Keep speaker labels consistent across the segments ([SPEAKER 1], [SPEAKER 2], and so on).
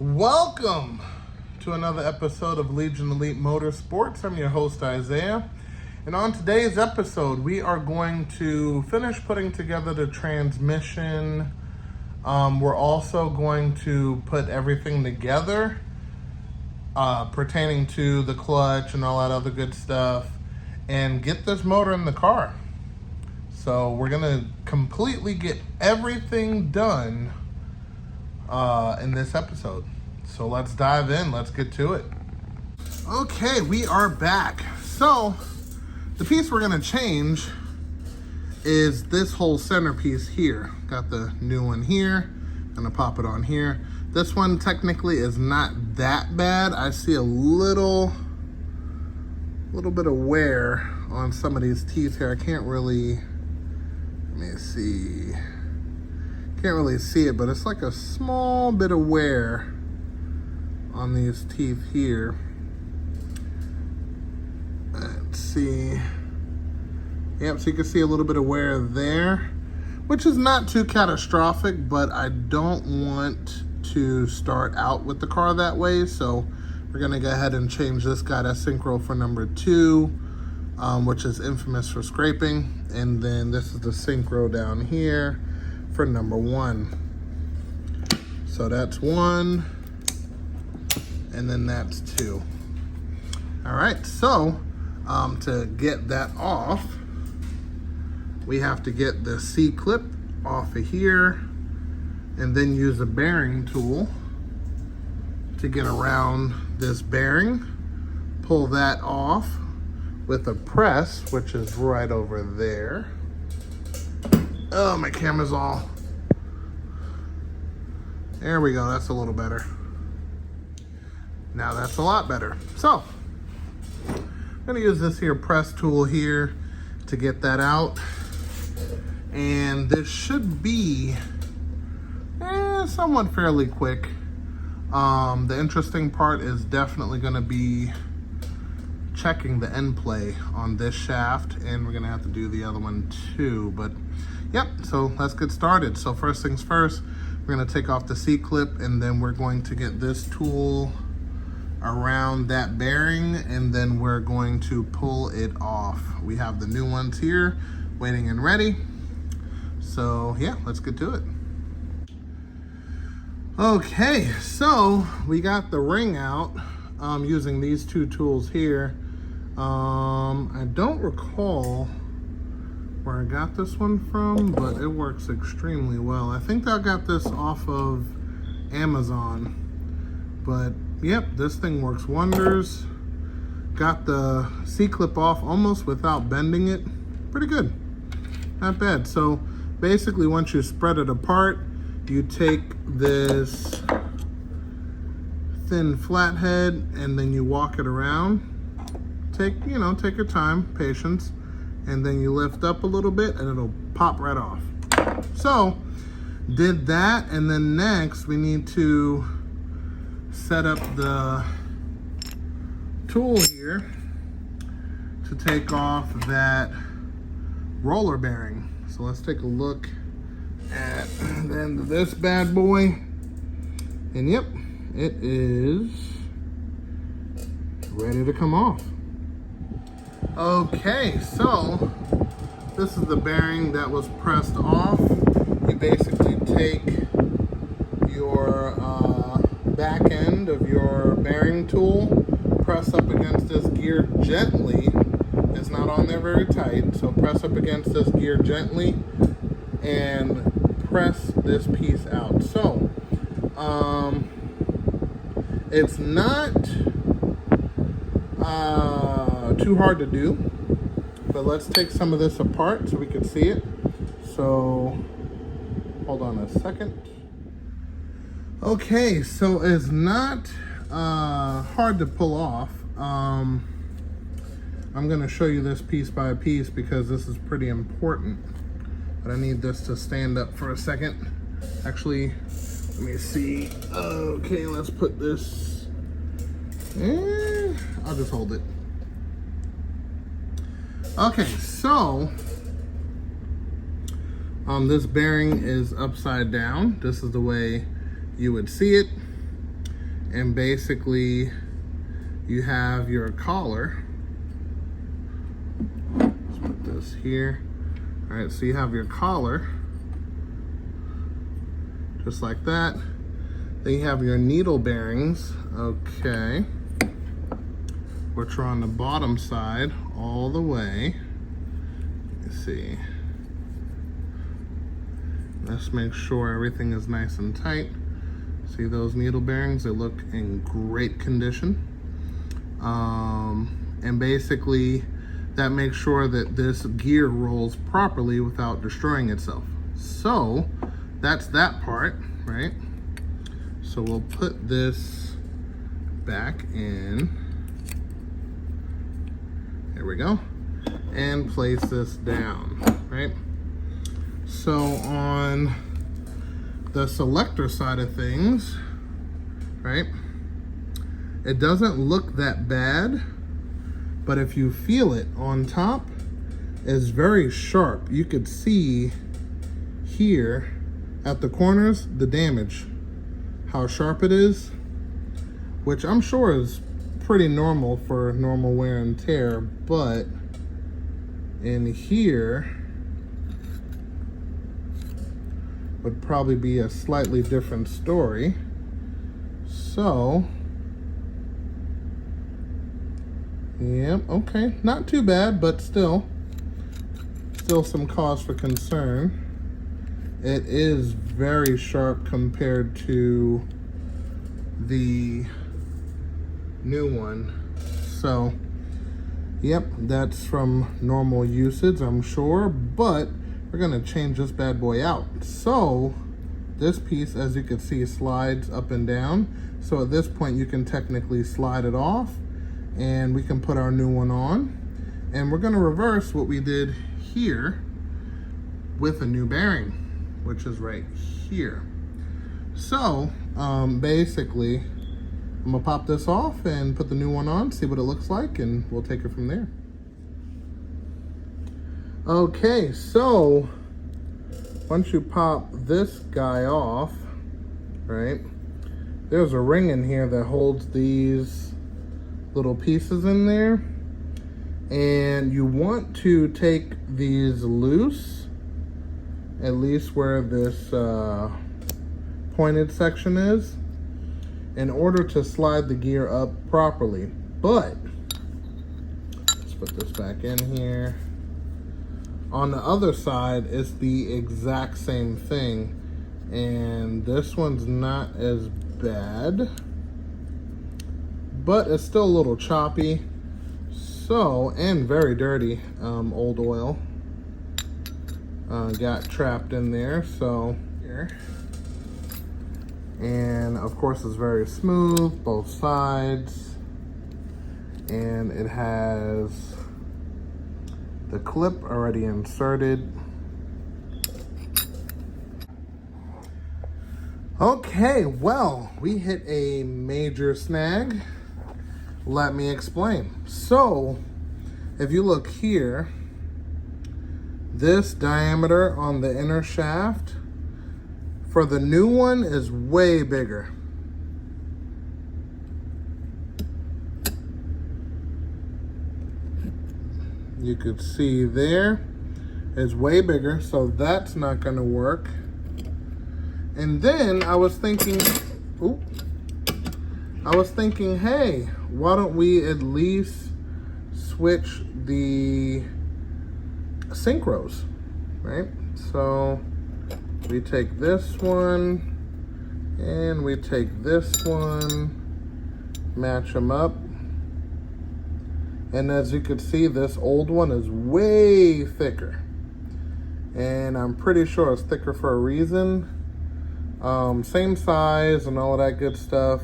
[SPEAKER 1] Welcome to another episode of Legion Elite Motorsports. I'm your host, Isaiah. And on today's episode, we are going to finish putting together the transmission. We're also going to put everything together pertaining to the clutch and all that other good stuff and get this motor in the car. So we're going to completely get everything done in this episode. So let's dive in. Let's get to it. Okay, we are back. So the piece we're going to change is this whole centerpiece here. Got the new one here. Gonna pop it on here. This one technically is not that bad. I see a little bit of wear on some of these teeth here. I can't really, let me see. Can't really see it, but it's like a small bit of wear on these teeth here. Let's see. Yep, so you can see a little bit of wear there, which is not too catastrophic, but I don't want to start out with the car that way. So we're gonna go ahead and change this guy to Synchro for number 2, which is infamous for scraping. And then this is the Synchro down here for number 1. So that's 1, and then that's 2. All right, so to get that off, we have to get the C-clip off of here and then use a bearing tool to get around this bearing. Pull that off with a press, which is right over there. Oh, my camera's all... There we go, that's a little better. Now that's a lot better. So, I'm gonna use this here press tool here to get that out. And this should be somewhat fairly quick. The interesting part is definitely gonna be checking the end play on this shaft, and we're gonna have to do the other one too, but yep, so let's get started. So first things first, we're gonna take off the C-clip, and then we're going to get this tool around that bearing, and then we're going to pull it off. We have the new ones here waiting and ready. So yeah, let's get to it. Okay, so we got the ring out using these two tools here. I don't recall where I got this one from, but it works extremely well. I think I got this off of Amazon, but yep, this thing works wonders. Got the C-clip off almost without bending it. Pretty good, not bad. So basically, once you spread it apart, you take this thin flathead and then you walk it around. Take your time, patience, and then you lift up a little bit and it'll pop right off. So, did that, and then next we need to set up the tool here to take off that roller bearing. So let's take a look at the end of this bad boy. And yep, it is ready to come off. Okay, so this is the bearing that was pressed off. You basically take your back end of your bearing tool, press up against this gear gently. It's not on there very tight, so press up against this gear gently and press this piece out. So it's not too hard to do, but let's take some of this apart so we can see it. So hold on a second. Okay, so it's not hard to pull off. I'm going to show you this piece by piece because this is pretty important. But I need this to stand up for a second. Actually, let me see. Okay, let's put this. I'll just hold it. Okay, so this bearing is upside down. This is the way you would see it. And basically you have your collar. Let's put this here. All right, so you have your collar, just like that. Then you have your needle bearings, okay, which are on the bottom side all the way. Let's see. Let's make sure everything is nice and tight. See those needle bearings? They look in great condition. And basically, that makes sure that this gear rolls properly without destroying itself. So that's that part, right? So we'll put this back in. There we go. And place this down, right? So on the selector side of things, right? It doesn't look that bad. But if you feel it on top, it's very sharp. You could see here at the corners, the damage, how sharp it is, which I'm sure is pretty normal for normal wear and tear, but in here would probably be a slightly different story. So, yep, okay, not too bad, but still some cause for concern. It is very sharp compared to the new one. So, yep, that's from normal usage, I'm sure, but we're gonna change this bad boy out. So, this piece, as you can see, slides up and down. So at this point, you can technically slide it off, and we can put our new one on. And we're gonna reverse what we did here with a new bearing, which is right here. So basically, I'm gonna pop this off and put the new one on, see what it looks like, and we'll take it from there. Okay, so once you pop this guy off, right, there's a ring in here that holds these little pieces in there, and you want to take these loose, at least where this pointed section is, in order to slide the gear up properly. But let's put this back in here. On the other side, it's the exact same thing, and this one's not as bad, but it's still a little choppy. So, and very dirty. Old oil got trapped in there. So here, and of course it's very smooth, both sides, and it has the clip already inserted. Okay, well, we hit a major snag. Let me explain. So, if you look here, this diameter on the inner shaft for the new one is way bigger. You could see there is way bigger, so that's not gonna work. And then I was thinking, hey, why don't we at least switch the synchros, right? So we take this one and we take this one, match them up. And as you can see, this old one is way thicker. And I'm pretty sure it's thicker for a reason. Same size and all of that good stuff.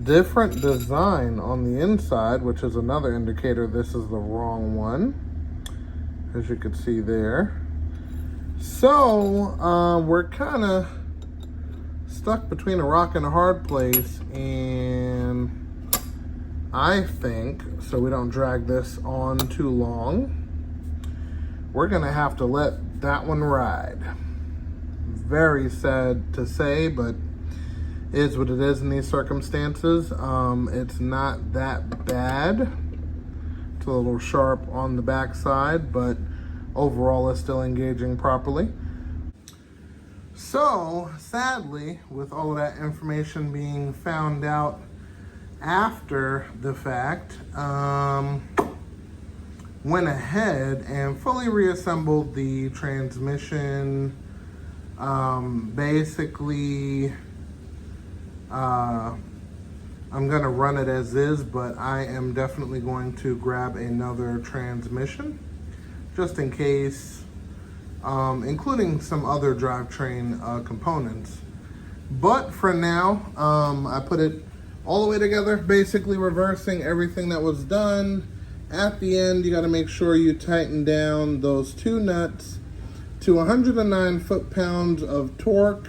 [SPEAKER 1] Different design on the inside, which is another indicator this is the wrong one, as you can see there. So we're kind of stuck between a rock and a hard place, and I think, so we don't drag this on too long, we're gonna have to let that one ride. Very sad to say, but is what it is in these circumstances. It's not that bad. It's a little sharp on the back side, but overall it's still engaging properly. So, sadly, with all of that information being found out after the fact, went ahead and fully reassembled the transmission. Basically, I'm going to run it as is, but I am definitely going to grab another transmission just in case, including some other drivetrain components. But for now, I put it all the way together, basically reversing everything that was done. At the end, you got to make sure you tighten down those two nuts to 109 foot-pounds of torque,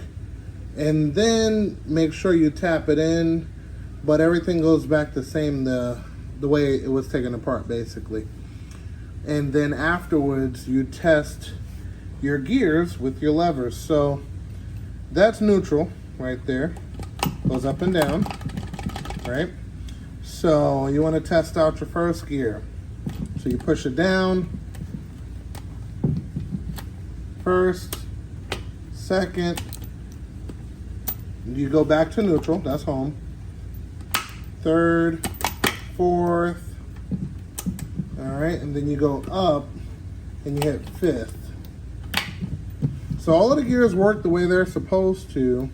[SPEAKER 1] and then make sure you tap it in, but everything goes back the same the way it was taken apart, basically. And then afterwards, you test your gears with your levers. So that's neutral right there, goes up and down, right? So you want to test out your first gear. So you push it down, first, second, you go back to neutral, that's home, third, fourth, all right, and then you go up and you hit fifth. So all of the gears work the way they're supposed to,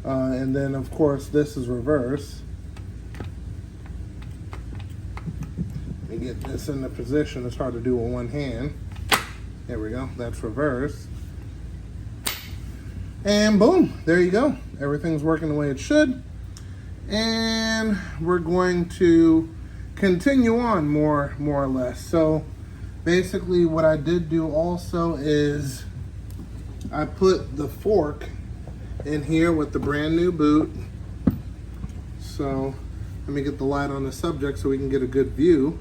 [SPEAKER 1] and then of course this is reverse. Let me get this in the position. It's hard to do with one hand. There we go, that's reverse. And boom, there you go. Everything's working the way it should. And we're going to continue on more or less. So basically what I did do also is I put the fork in here with the brand new boot. So let me get the light on the subject so we can get a good view.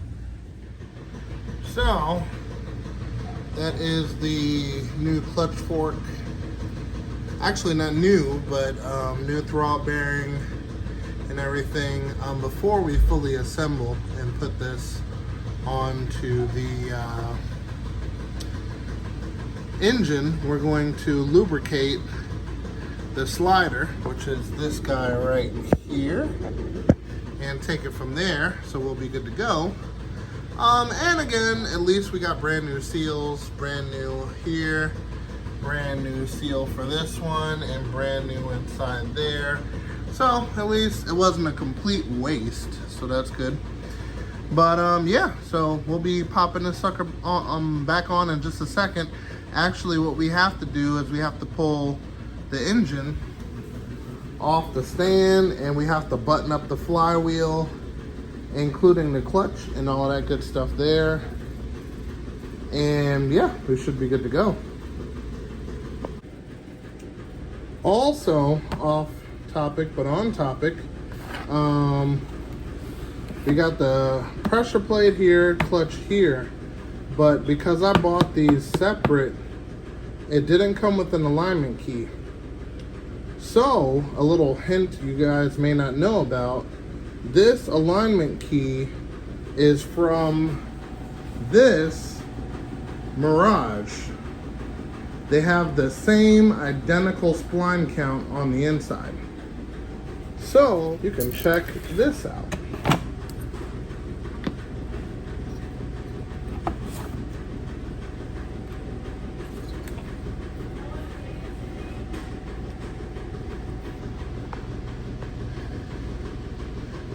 [SPEAKER 1] So that is the new clutch fork. Actually not new, but new throttle bearing and everything. Before we fully assemble and put this onto the engine, we're going to lubricate the slider, which is this guy right here, and take it from there, so we'll be good to go. And again, at least we got brand new seals, brand new here, brand new seal for this one, and brand new inside there. So at least it wasn't a complete waste, so that's good. But yeah, so we'll be popping this sucker back on in just a second. Actually, what we have to do is we have to pull the engine off the stand, and we have to button up the flywheel, including the clutch and all that good stuff there. And yeah, we should be good to go. Also, off topic but on topic, we got the pressure plate here, clutch here, but because I bought these separate, it didn't come with an alignment key. So a little hint you guys may not know about, this alignment key is from this Mirage. They have the same identical spline count on the inside. So you can check this out.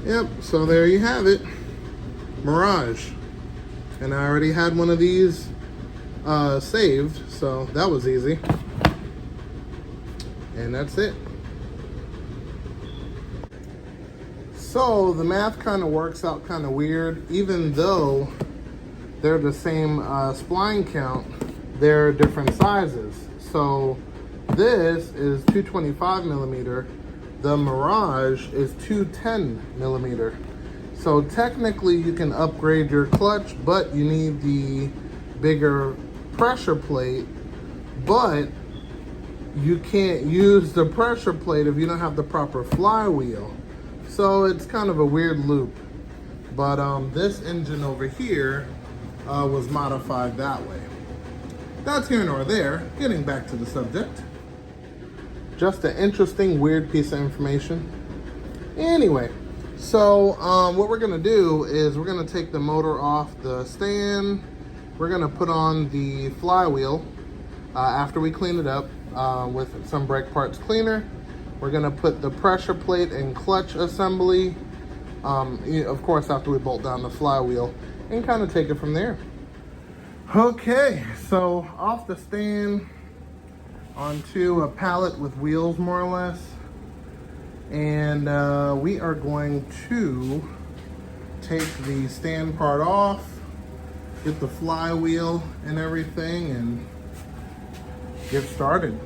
[SPEAKER 1] Yep, so there you have it, Mirage. And I already had one of these saved, so that was easy. And that's it. So the math kind of works out kind of weird. Even though they're the same spline count, they're different sizes. So this is 225 millimeter. The Mirage is 210 millimeter. So technically you can upgrade your clutch, but you need the bigger pressure plate. But you can't use the pressure plate if you don't have the proper flywheel. So it's kind of a weird loop. But this engine over here was modified that way. That's here nor there. Getting back to the subject. Just an interesting, weird piece of information. Anyway, so what we're gonna do is we're gonna take the motor off the stand. We're gonna put on the flywheel after we clean it up with some brake parts cleaner. We're gonna put the pressure plate and clutch assembly, of course after we bolt down the flywheel, and kind of take it from there. Okay, so off the stand onto a pallet with wheels more or less. And we are going to take the stand part off, get the flywheel and everything, and get started.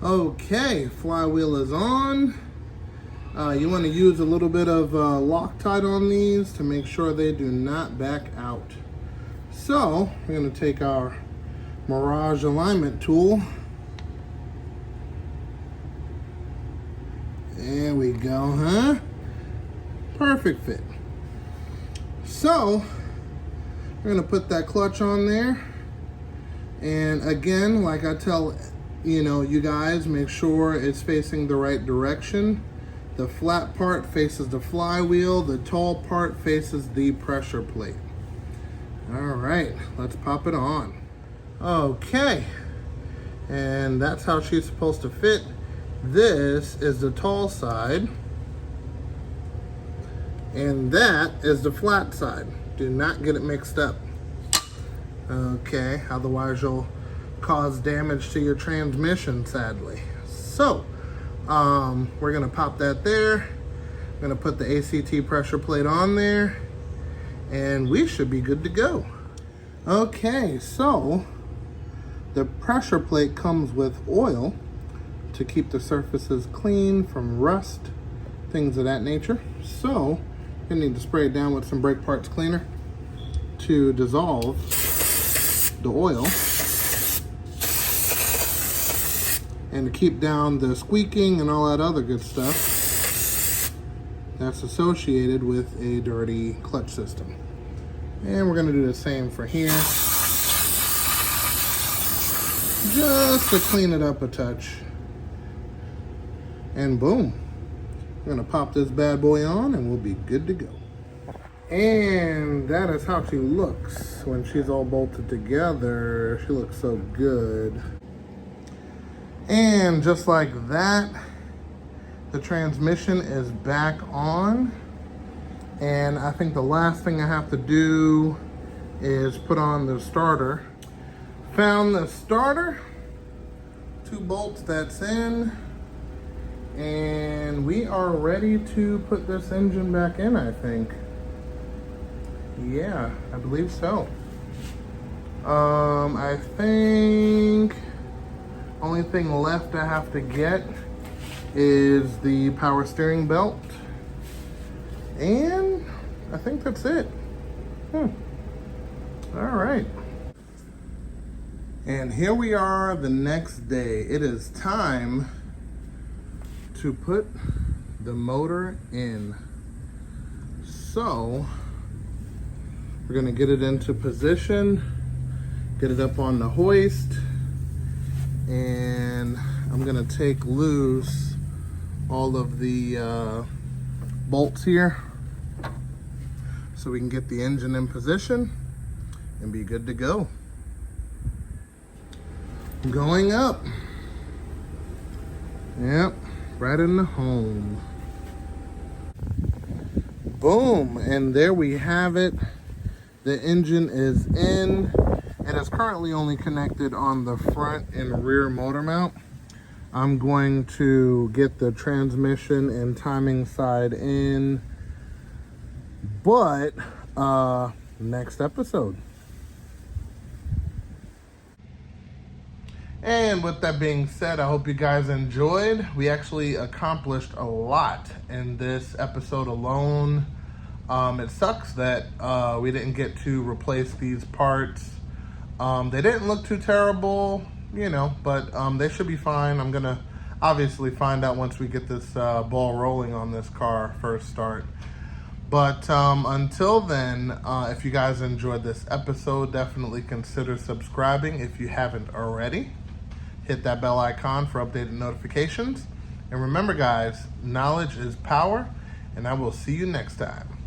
[SPEAKER 1] Okay, flywheel is on. You want to use a little bit of Loctite on these to make sure they do not back out. So we're going to take our Mirage alignment tool. There we go, huh? Perfect fit. So we're gonna put that clutch on there. And again, like I tell you guys, make sure it's facing the right direction. The flat part faces the flywheel, the tall part faces the pressure plate. All right, let's pop it on. Okay, and that's how she's supposed to fit. This is the tall side, and that is the flat side. Do not get it mixed up. Okay, otherwise you'll cause damage to your transmission, sadly. So, we're gonna pop that there. I'm gonna put the ACT pressure plate on there, and we should be good to go. Okay, so the pressure plate comes with oil to keep the surfaces clean from rust, things of that nature. So you need to spray it down with some brake parts cleaner to dissolve the oil and to keep down the squeaking and all that other good stuff that's associated with a dirty clutch system. And we're gonna do the same for here, just to clean it up a touch. And boom, we're gonna pop this bad boy on and we'll be good to go. And that is how she looks when she's all bolted together. She looks so good. And just like that, the transmission is back on. And I think the last thing I have to do is put on the starter. Found the starter, 2 bolts that's in. And we are ready to put this engine back in, I think. Yeah, I believe so. I think only thing left I have to get is the power steering belt. And I think that's it. All right. And here we are the next day. It is time to put the motor in. So we're gonna get it into position, get it up on the hoist, and I'm gonna take loose all of the bolts here so we can get the engine in position and be good to go. Going up. Yep. Right in the home. Boom, and there we have it. The engine is in. It is currently only connected on the front and rear motor mount. I'm going to get the transmission and timing side in, but next episode. And with that being said, I hope you guys enjoyed. We actually accomplished a lot in this episode alone. It sucks that we didn't get to replace these parts. They didn't look too terrible. you know, but they should be fine. I'm gonna obviously find out once we get this ball rolling on this car first start. But until then, if you guys enjoyed this episode, definitely consider subscribing if you haven't already. Hit that bell icon for updated notifications. And remember, guys, knowledge is power, and I will see you next time.